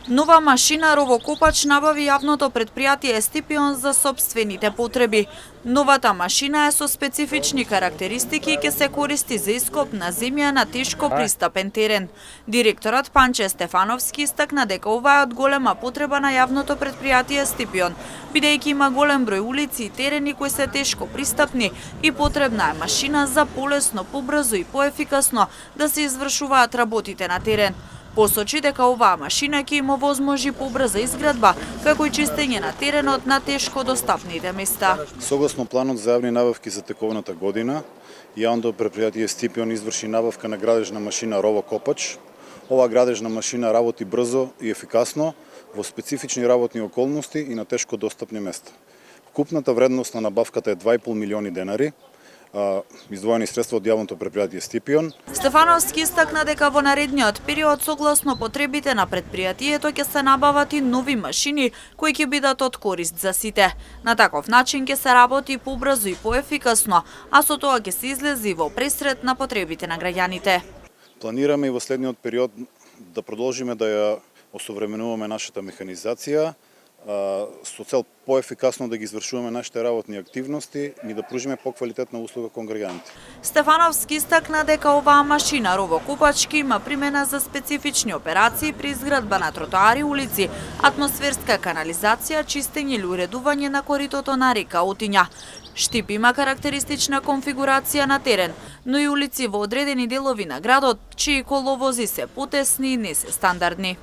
Нова машина ровокопач набави јавното предпријатие Стипион за сопствените потреби. Новата машина е со специфични карактеристики и ќе се користи за ископ на земја на тешко пристапен терен. Директорот Панче Стефановски истакна дека ова е од голема потреба на јавното предпријатие Стипион, бидејќи има голем број улици и терени кои се тешко пристапни и потребна е машина за полесно, побрзо и поефикасно да се извршуваат работите на терен. Посочи дека оваа машина ќе им овозможи побрза изградба, како и чистење на теренот на тешко достапните места. Согласно планот за јавни набавки за тековната година, јавното предпријатие Стипион изврши набавка на градежна машина ровокопач. Оваа градежна машина работи брзо и ефикасно во специфични работни околности и на тешко достапни места. Вкупната вредност на набавката е 2,5 милиони денари, издвоени средства од јавното предпријатие Стипион. Стефановски истакна дека во наредниот период согласно потребите на предпријатието ќе се набават и нови машини кои ќе бидат од корист за сите. На таков начин ќе се работи побрзо и поефикасно, а со тоа ќе се излези во пресрет на потребите на граѓаните. Планираме и во следниот период да продолжиме да ја осовременуваме нашата механизација, со цел поефикасно да ги извршуваме нашите работни активности и да пружиме поквалитетна услуга кон граѓаните. Стефановски истакна дека оваа машина ровокопачки има примена за специфични операции при изградба на тротоари, улици, атмосферска канализација, чистење или уредување на коритото на река Отиња. Штип има карактеристична конфигурација на терен, но и улици во одредени делови на градот, чии коловози се потесни и не се стандардни.